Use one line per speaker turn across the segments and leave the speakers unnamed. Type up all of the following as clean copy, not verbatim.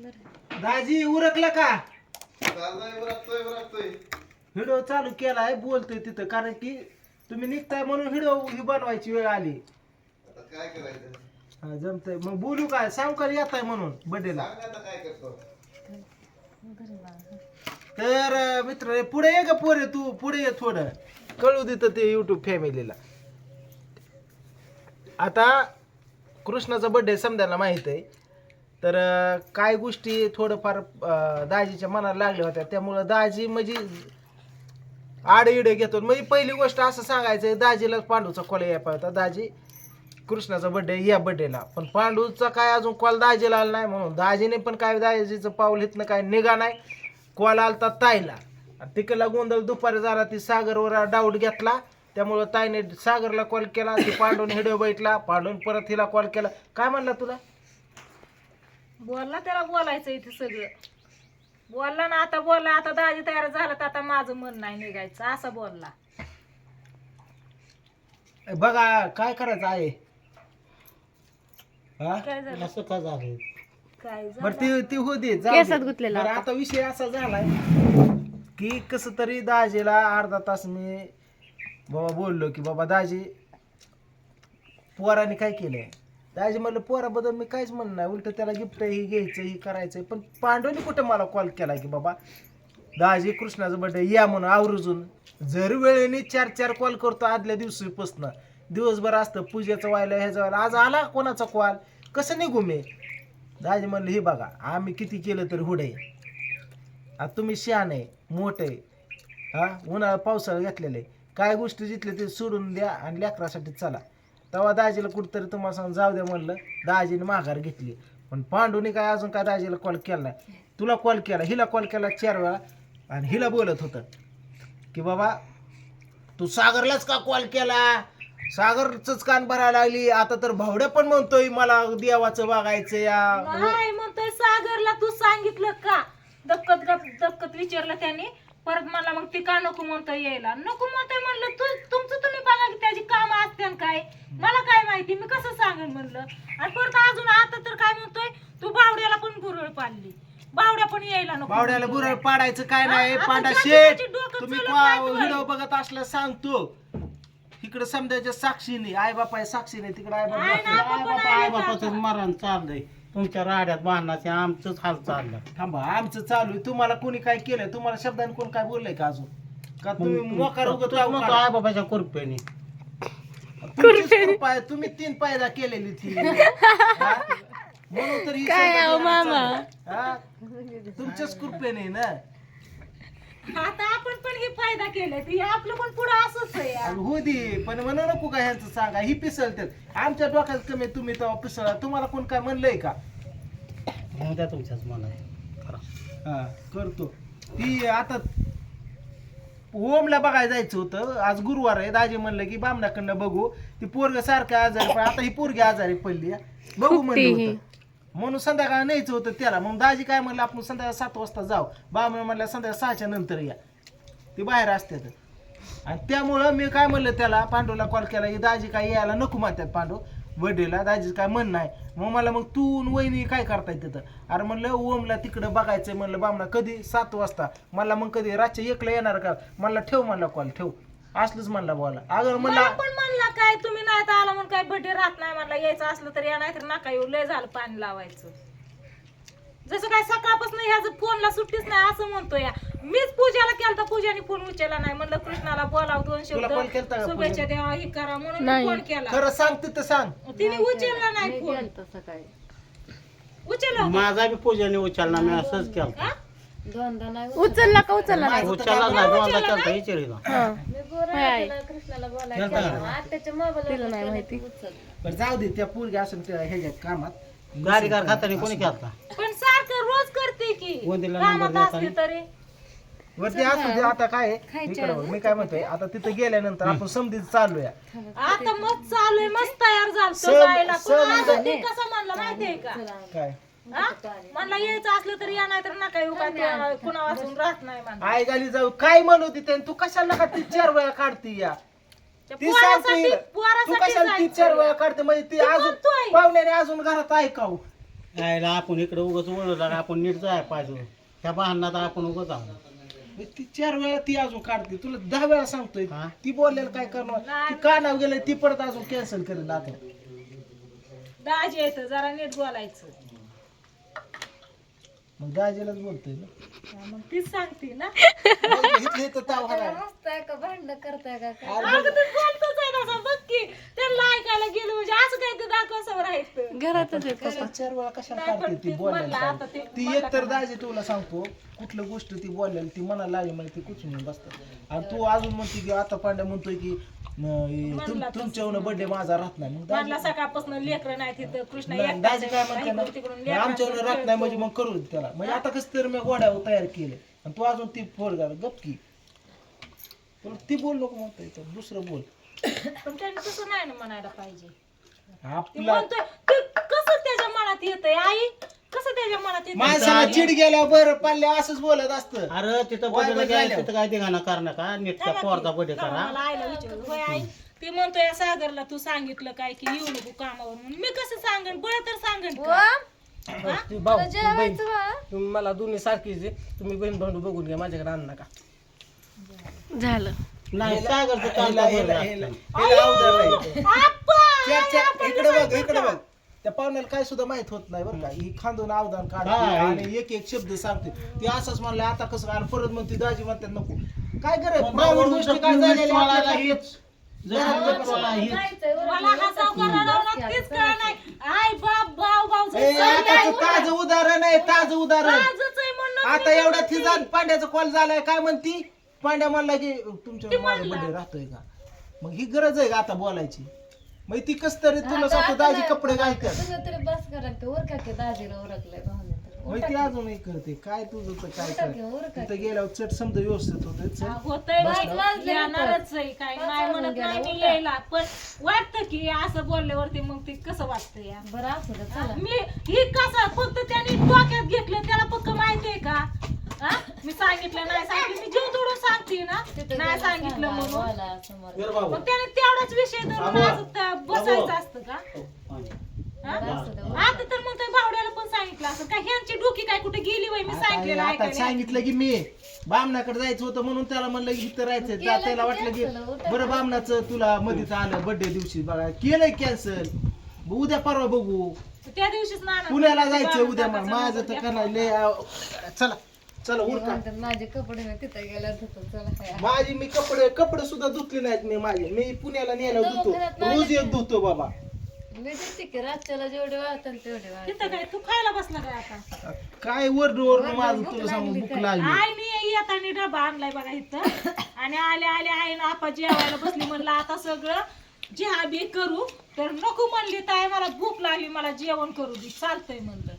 दाजी उरकलं का?
उरकतोय.
व्हिडिओ चालू केलाय, बोलतोय तिथं, कारण की तुम्ही निघताय म्हणून व्हिडिओ ही बनवायची वेळ आली.
आता काय करायचं?
हा, जमतंय. मग बोलू काय? सावकार येत आहे म्हणून बर्थडेला.
सांग आता काय करतो.
तर मित्र पुढे ये का पोरे, तू पुढे ये, थोडं कळू देतं ते युट्यूब फॅमिलीला. आता कृष्णाचा बर्थडे समजायला माहित आहे, तर काय गोष्टी थोडंफार दाजीच्या मनाला लागल्या होत्या, त्यामुळं दाजी म्हणजे आडे घेतो. म्हणजे पहिली गोष्ट असं सांगायचं, दाजीला पांडूचा कॉल यायला पाहिजे होता. दाजी कृष्णाचा बर्थडे या बर्थडेला, पण पांडूचा काय अजून कॉल दाजीला आला नाही, म्हणून दाजीने पण काय दाजीचं पाऊल इथनं काय निघा नाही. कॉल आलता ताईला, तिकडला गोंधळ दुपारी झाला, ती सागरवर डाऊट घेतला, त्यामुळं ताईने सागरला कॉल केला, ती पांडूने व्हिडिओ बघितला, पांडून परत हिला कॉल केला. काय म्हणला तुला?
बोलला, त्याला बोलायचं इथे सगळं बोलला ना. आता बोलला, आता दाजी तयार झाला तर आता माझं मन नाही निघायचं असं बोलला.
बघा काय करायचं आहे. हा?
काय झालं?
असं का झालं?
काय झालं?
बरं ती हो दे, जाऊ दे. बरं, आता विषय असा झालाय की कसं तरी दाजीला अर्धा तास मी बाबा बोललो की बाबा दाजी पोराने काय केलंय. दाजी म्हणलं पोराबद्दल मी काहीच म्हणलं नाही, उलट त्याला गिफ्ट ही घ्यायचं ही करायचंय. पण पांडवने कुठं मला कॉल केला की बाबा दाजी कृष्णाचं बर्थडे या म्हणून आवर्जून. जर वेळेने 4 कॉल करतो आदल्या दिवशीपासून, दिवसभर असतं पूजेचं व्हायला ह्याचं व्हायला, आज आला कोणाचा कॉल, कसं निघू मी. दाजी म्हणलं हे बघा आम्ही किती केलं तरी हुडे, आता तुम्ही शहाणे मोठे, हा उन्हाळा पावसाळा घेतलेलं आहे, काय गोष्टी जिथले ते सोडून द्या आणि लेकरासाठी चला. तेव्हा दाजीला कुठंतरी तुम्हाला सांग जाऊ द्या म्हणलं, दाजीने माघार घेतली. पण पांडूने काय अजून काय दाजीला कॉल केला नाही. तुला कॉल केला, हिला कॉल केला 4 वेळा, आणि हिला बोलत होतं की बाबा तू सागरलाच का कॉल केला, सागरच कान भरायला लागली. आता तर भावड्या पण म्हणतोय मला देवाचं बघायचं या.
नाही म्हणतोय सागरला तू सांगितलं का? दक्कत विचारलं त्याने परत. मला मग ती का नको म्हणतोय यायला, नको म्हणतोय म्हणलं. तुमचं तुम्ही बघा की त्याची कामं असते काय, मला काय माहिती, मी कसं सांगेन म्हणलं. आणि परत अजून आता तर काय म्हणतोय, तू बावड्याला पण बुरळ पाडली, बावड्या पण यायला नको.
बावड्याला बुरळ पाडायचं काय नाही.
आता
पांडा
ज्याची
शेठ
त्याची डोकं
तुम्ही
चालत नाही तुम्हाला.
व्हिडिओ बघत असल्या सांगतो, इकडे समजायच्या साक्षीने आई बापा आहे, साक्षीने तिकडे आई
नाही ना,
बापा.
आई बापाचं मरण चाललंय, तुमच्या राड्यात बांधण्याचे आमचंच हाल चाललं.
थांबा, आमचं चालू आहे. तुम्हाला कोणी काय केलंय, तुम्हाला शब्दाने कोण काय बोललंय का अजून? का तुम्ही मोकार उगत राहू का?
आई बाबाच्या कृपेने
तुमचीच कृपा आहे, तुम्ही 3 पायदा केलेली ती. हा? म्हणून तर ही हा? तुमच्याच कृपेने ना.
आता आपण पण हे फायदा केलाय, ते आपलं पण पुढे असंच आहे यार.
हो दे, पण म्हणू नको का ह्यांचं सांगा, ही पिसळतात आमच्या डोक्यात कमी, तुम्ही तेव्हा पिसळा. तुम्हाला कोण काय म्हणलंय का?
म्हणून त्या तुमच्याच मन आहे खरं.
हा करतो. ती आता ओमला बघायला जायचं होतं, आज गुरुवार आहे. दाजी म्हणलं की बामणाकडनं बघू, ती पोरग सारखं आजारी, पण आता ही पोरगी आजारी पडली, बघू म्हणलं होतं. म्हणून संध्याकाळ न्यायचं होतं त्याला. मग दाजी काय म्हणलं, आपण संध्याकाळ 7 वाजता जाऊ. बामण म्हणलं संध्याकाळ 6च्या नंतर या, ती बाहेर असते. आणि त्यामुळं मी काय म्हणलं त्याला, पांडूला कॉल केला की दाजी काय यायला नको म्हणतात पांडू बर्थडेला, दाजीचं काय म्हण नाही. मग मला मग तू वहिनी काय करताय तिथं? अरे म्हणलं ओमला तिकडं बघायचंय म्हणलं बामणा. कधी? 7 वाजता. मला मग कधी रातच्या 1ला येणार का? मला ठेव म्हणला कॉल, ठेव असलंच म्हणला बोला. अगं म्हणला
मला पण म्हणला काय तुम्ही नाही तर आला म्हणून काय बर्थडे राहत नाही म्हणला. यायचं असलं तर या, नाही तर नका येऊ, लय झालं पाणी लावायचं. जसं काय सकाळपासून ह्याच फोनला सुट्टीच नाही असं म्हणतो या. मीच पूजाला केलता, पूजाने फोन उचलला नाही. म्हणलं कृष्णाला बोलाव, 2
तुला call केलता
शब्द
का
शुभेच्छा द्यावा, हे करा म्हणून फोन केला.
खरं सांग तिथं सांग.
तिने उचलला नाही फोन. उचलला होता.
माझा बी पूजाने उचलला, मी असंच केलं.
हा?
उचलला का उचलला नाही?
उचलला नाही, दोनदा केलता विचारीला.
तिला नाही माहिती.
बरं जाऊ दे, त्या पोरगी असं ह्याच्यात कामात.
गाडी कार खाताना कोणी केलता?
पण सारखं रोज करते की
गोंदीला
कामात
नंबर
असते तरी.
वरती असू दे. आता काय आहे, इकडं बघ, मी काय म्हणतोय, आता तिथं गेल्यानंतर आपण समधीत चालूया.
आता मग चालू आहे, मस्त तयार झालं
सण-
जायला. पण
सण-
अजून ती कसं म्हणलं माहितीये का?
काय
हा? म्हणलं यायचं असलं तर या, नाही तर नका येऊ, काय कुणा वाचून राहत नाही म्हणलं.
आई गाली जाऊ काय म्हणत होती, तू कशाला का ती 4 वेळा काढती या?
त्या
ती सांगते
पोरासाठी
तू
पोरासाठी
कशाला ती 4 वेळा काढते, म्हणजे ती
ती
अजून
म्हणतोय.
पाहुण्याने अजून घरात ऐकावं.
यायला आपण इकडे उगाच ओळखला आपण नीट जायला पाहिजे त्या भांडणात आपण उगाच आलो
ती 4 वेळा ती अजून काढते तुला 10 वेळा सांगतोय
हा?
ती बोललेलं काय करणार ती कानावर गेलं ती परत अजून कॅन्सल करेल आता
दाजी येतं जरा नीट बोलायचं.
मग दाजीलाच बोलतोय ना
हा, मग तीच सांगते ना.
इथले तर ताव हाणाय.
हसताय का भांडणं करताय का काय?
अगं ते बोलतच आहे तसं बघ की त्यांना ऐकायला गेलो म्हणजे असं काही ते दाखव समोर आहेत.
घरातच आहे
कशा 4 वेळा कशाला
नाही,
काढते
पण
ती
ती
बोलायला
म्हणला आता
काढते.
ते
ती
म्हणला
एक तर
का?
दाजी तुला सांगतो कुठलं गोष्ट ती बोललेली ती मनाला लागली म्हणजे ती कुचून बसतात आणि तू अजून म्हणते की आता पांड्या म्हणतोय की तुमच्यावर बर्थडे माझा राहत नाही मग
म्हणला सकाळपासून लेकरं नाही तिथं कृष्ण
दाजी दाजी काय
एकटाच आहे,
म्हणते
इकडून तिकडून
ना आमच्यावर
लेकरांचं
राहत नाही म्हणजे
खेळतो.
मग करू दे त्याला म्हणजे आता कसं तर मी घोड्यावर तयार केले आणि तू अजून ती फोड घाल गप की पण ती बोल नको म्हणतोय तर दुसरं बोल
पण त्याने तसं नाही ना म्हणायला पाहिजे. ती
आपला
म्हणतोय ते कसं त्याच्या मनात येतंय आई कसं त्याच्या मनात येतंय?
माणसाला चिड गेल्या बरं पाल्ल्या असंच बोलत असतं
अरे तिथं
वाय
बड्डेला
वाय
गेलं
झाल्यावर.
तिथं काय दिघाना करणं का नीट त्या पोरचा बड्डे
तेव्हा
करा
मला आईला विचारलं होय आई ती म्हणतोय सागरला तू सांगितलं काय की येऊ नको कामावर म्हणून मी कसं सांगन बळ तर सांगन का? हा?
तुला जेवायचं बा?
तुम्ही मला दोन्ही सारखीच आहे. तुम्ही बहीण भांडू बघून घ्या माझ्याकडे आणू नका.
झालं
नाही सागरचं काम
हिला-
बरं
हिला-
असतं.
हिला- हिला अवघड आहे.
आप्पा!
इकडे बघ इकडे बघ त्या पाहुण्याला काय सुद्धा माहित होत नाही बरं का ही खांदून अवधान काढते
हा.
आणि एक एक शब्द सांगते ती असंच म्हणलं आता कसं आणि परत म्हणते दाजी म्हणतात नको काय करायचं
मग
प्रायव्हेट
वरून
गोष्टी
जर
काय
तुम्ही
झालेल्या
विचारायला
आपल्याला
हेच जर तुम्हाला हेच
जायचंय बरं.
मला हा सावकार रडवला तेच कळलं नाही. आई बाप भाऊ भाऊ
ए, आता ताजं उदाहरण आहे ताजं उदाहरण
म्हणून
आता एवढा थिजा पांड्याचा कॉल झालाय काय म्हणती पांड्या म्हणला की तुमच्या माझा बर्थडे राहतोय का मग ही गरज आहे का आता बोलायची मग ती कस तरी तुला सांगतो दाजी कपडे घालतात
तुम्ही तरी बस करा की उरका की दाजीला उरकलंय भावने तर.
मग ती अजूनही करते काय तुझं तर काय
उरका
कर
की, उरका
तिथं गेल्यावर चट समजा व्यवस्थित होते चल
होतंय बाई,
वाजले
येणारच आहे काय नाही म्हणत नाही मी यायला पण वाटतं की असं बोलल्यावरती मग ते कसं वाटतं या
बरं असू दे चला.
मी ही कसं फक्त त्याने डोक्यात घेतलं त्याला पक्क माहितीये का हा? मी सांगितलं नाही सांगितलं मी जीव तोडून सांगते ना
तिथं
नाही
गेलं
सांगितलं
सांगा,
म्हणून
बोला समोर.
बरं बाबा
मग त्याने तेवढाच विषय धरून असं बसायचं असतं का हा?
बरं असू दे,
आता तर मग त्या भावड्याला पण सांगितलं असं काय ह्यांची डोकी काय कुठे गेली वय मी सांगितलेलं
आता
ऐकायला
सांगितलं की मी बामणाकडे जायचं होतं म्हणून त्याला म्हणलं की इथं राहायचं
केलं
त्याला
की
वाटलं की
cancel, उठा.
बरं बामणाचं तुला मध्येच आलं बर्थडे दिवशी बघा केलंय कॅन्सल उद्या परवा बघू
त्या दिवशीच नाना
पुण्याला जायचं उद्या मग माझं तर करणार लय चला चला
हे
उरका
म्हणतात, माझे कपडे मी तिथं गेल्यावर धुतो चला काय.
माझी मी कपडे सुद्धा धुतले नाहीत मी माझे मी पुण्याला नेला धुतो
दवाखान्यात
रोज एक धुतो बाबा
मी देते की रातच्याला जेवढे वाळतात तेवढे वाळतात.
तिथं काय तू खायला बसला काय आता
काय वरडून माझं तुला सांगू भूक लागली
आईने येताना डबा आणलाय बघा इथं आणि आले आले आईनं आपा जेवायला बसली म्हणलं आता सगळं चहा बी करू तर नको म्हणली ताई मला भूक लागली मला जेवण करू दे चालतंय म्हणलं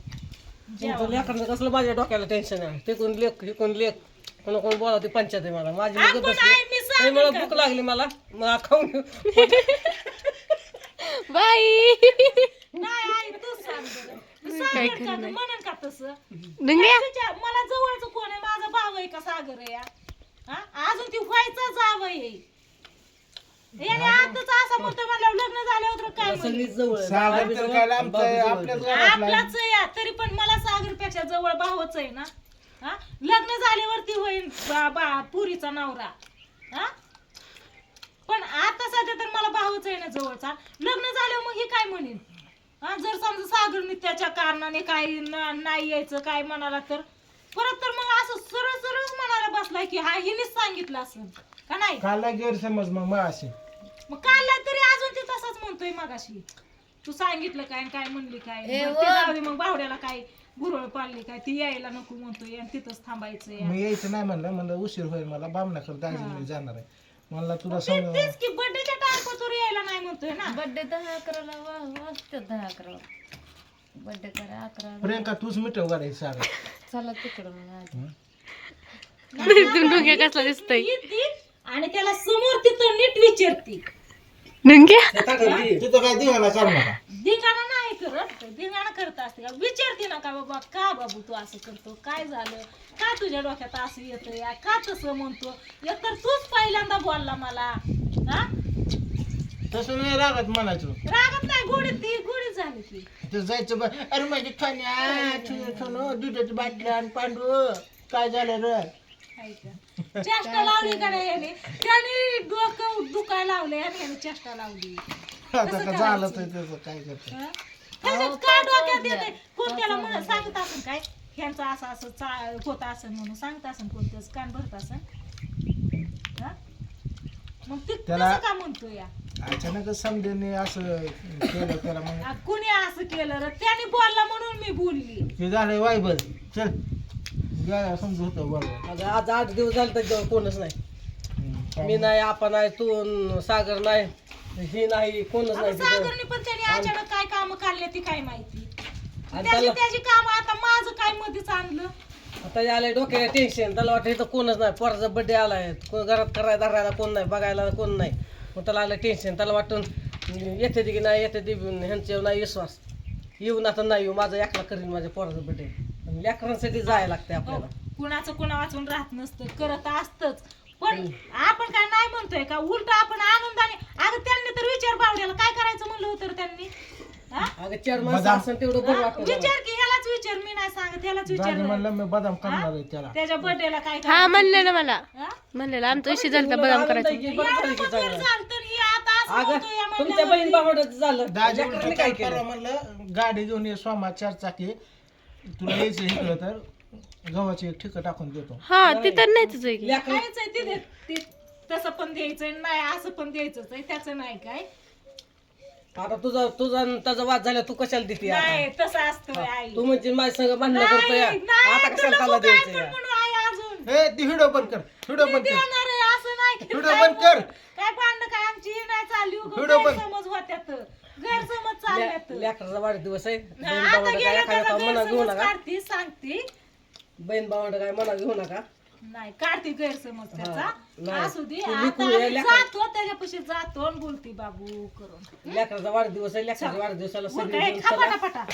तुमचं लेकरांचं कसलं माझ्या डोक्याला टेन्शन आहे. ते कोण लेख कोण कोण बोलावते पंचायत आहे मला माझी
आपण
मुलं
आई मी
बसली आणि मला
सांगेन
भूक लागली मला खाऊन घेऊ.
बाई
नाही आई तूच सांग बरं. तू सांगेल का तू म्हणेन का तसं
डुंग्या
मला जवळचं कोण आहे माझा भाव आहे का सागर आहे या? हा? अजून ती व्हायचा जाव आहे याने आताच असं म्हणतो मला लग्न झाल्यावर तर काय म्हणू?
सगळी जवळ आहे.
सागर
बाबी
तर
जवळ,
काय आमचं
बाबी जवळ.
आपल्याच घरातला आहे.
आपलाच आहे या. तरी पण मला सागरपेक्षा जवळ भावच आहे ना हा? लग्न झाल्यावरती होईल पुरीचा नवरा हा? पण आता सध्या तर मला भावच आहे ना जवळचा लग्न झाल्यावर मग हे काय म्हणेन हा? जर समजा सागरने त्याच्या कारणाने काही नाही यायचं काय म्हणाला तर परत तर मग असं सरळ सरळच म्हणायला बसलाय की हा हिनेच सांगितलं असं का नाही
काला गैरसमज मग असे
मग काल तरी अजून ते तसाच म्हणतोय मगाशी तू सांगितलं काय आणि काय म्हणली काय
ए
बरं,
व.
ते जाऊ दे मग बावड्याला काय बुरळ पाडली काय ती यायला नको म्हणतोय आणि तिथंच थांबायचंय
मी यायचं नाही म्हणलं उशीर होईल मला बामणाकडे दाजी मी जाणार आहे म्हणला तुला सांग
तेच की बर्थडेच्या टाइम तू यायला नाही म्हणतोय ना
बर्थडे 10-11ला वाजतात 10-11 बर्थडे करा 11
प्रियंका तूच मिठव करायचं सागर
चला तिकडं मग
कसला दिसतोय आणि त्याला समोर तिथं नीट विचारती
तिथं काय दिवाला करू नका
धिंगाणा नाही करत धिंगाणा करत असते का विचारते ना का बाबा का बाबू तू असं करतो काय झालं का तुझ्या डोक्यात असं येतं का तसं म्हणतो एक तर तूच पहिल्यांदा बोलला मला हा
तसं नाही रागत म्हणायचं
रागत नाही, गोडी ती गोडी झाली ती.
ते जायचं अरे माझी दुधाची बाटली आणि पांडू काय झालं रे
हाय का? चेष्टा लावली का नाही याने? त्याने डोकं दुखायला लावले आणि याने चेष्टा लावली.
आता का झालं तर त्याचं काय करतं
हं? त्याच्यात काय डोक्यात येते? कोण त्याला म्हणत सांगत असेल काय ह्यांचं असं असं होत असेल म्हणून सांगत असेल कोणतंच कान भरत असेल. हं? मग ते
त्याला-
कसं का म्हणतो या
अचानकच समजेने असं केलं त्याला मग
कुणी असं केलं रे? त्याने बोलला म्हणून मी बोलली.
ते झालं वायबल चल समजू होतं बरोबर
आज आज 8 दिवस झाले त्याच्यावर कोणच नाही. मी नाही, आपण नाही, तू सागर नाही, ही नाही, कोणच
आता
नाही तिथं.
सागरने पण त्याने अचानक काय काम काढले ती काय माहिती.
आणि
त्याची
त्याला
त्याची काम आता माझं काय मध्येच आणलं.
आता आलंय डोक्याला टेन्शन. त्याला वाटतं इथं कोणच नाही, पोराचा बड्डे आलाय, कोण घरात करायला धरायला कोण नाही, बघायला कोण नाही. मग त्याला आलं टेन्शन. त्याला वाटून येते की नाही येते ती ह्यांच्यावर नाही विश्वास. येऊन आता नाही येऊ, माझं एकला करीन माझ्या पोराचा बड्डे. लेकरांसाठी जायला लागते आपल्याला.
कुणाचं कुणा वाचून राहत नसतं, करत असतच. पण आपण काय नाही म्हणतोय का? उलट आपण आनंदाने. अगं त्यांनी तर विचार बावड्याला काय करायचं म्हणलं होतं रे त्यांनी. हा?
अगं 4 माणसं असं तेवढं बरं वाटतं मला.
विचार की ह्यालाच विचार, मी नाही सांगत, ह्यालाच विचार.
दाजी म्हणलं मी बदाम करणार आहे त्याला
त्याच्या बर्थडेला काय
हा म्हणलेलं मला
हा?
म्हणलेलं आमचा विषय झाला होता बदाम करायचं.
आनंद आहे की बरं झालं की
बरं
चांगलं.
झालं तर हे आता असं
अगं
म्हणतोय या
तुमच्या बहीण
म्हणल्यावर.
भावाचं झालं.
दाजी
लेकरांनी काय
परवा
केलं?
म्हणलं गाडी घेऊन ये सोमा 4 चाकी तुला यायचं इकडं तर गव्हाची एक ठिकाण टाकून देतो
हा ती तर नाहीच आहे की.
लेकरं-
काहीच आहे तिथे ते तसं पण द्यायचंय नाही असं पण द्यायचंच आहे, त्याचं नाही काय.
आता तुझा आणि त्याचा वाद झाला, तू कशाला देते आता?
नाही तसं असतं आई.
तू म्हणजे माझ्या संग भांडणं करतोय
नाही, नाही,
आता
तू
कशाला
नको
त्याला
काय
द्यायचं
पण
या?
म्हणू आई अजून.
ए ती व्हिडिओ बंद कर व्हिडिओ
मी
बंद कर
देणार आहे असं नाही की
व्हिडिओ
काय
बंद कर.
काय भांडणं काय आमची ही नाही चालली उगाच
व्हिडिओ बंद.
गैरसमज होत्यात, गैरसमज चालल्यात.
लेकराचा वाढदिवस आहे. बहीण
आता
भावांना काय
गेल्या
एखाद्या
त्याचा
मना घेऊ
गैरसमज
नका.
काढती सांगती.
बहीण भावांना काय मना घेऊ नका.
नाही काढते गैरसमज त्याचा.
नाही.
असू दे,
तू
आता
लिकून ये,
आम्ही
लेकरं.
जातो त्याच्यापाशी जातो आणि बोलती बाबू करून.
लेकराचा वाढदिवस आहे. लेकराच्या वाढदिवसाला
मग
सगळे
काय
जण
खा
चला.
पटापटा.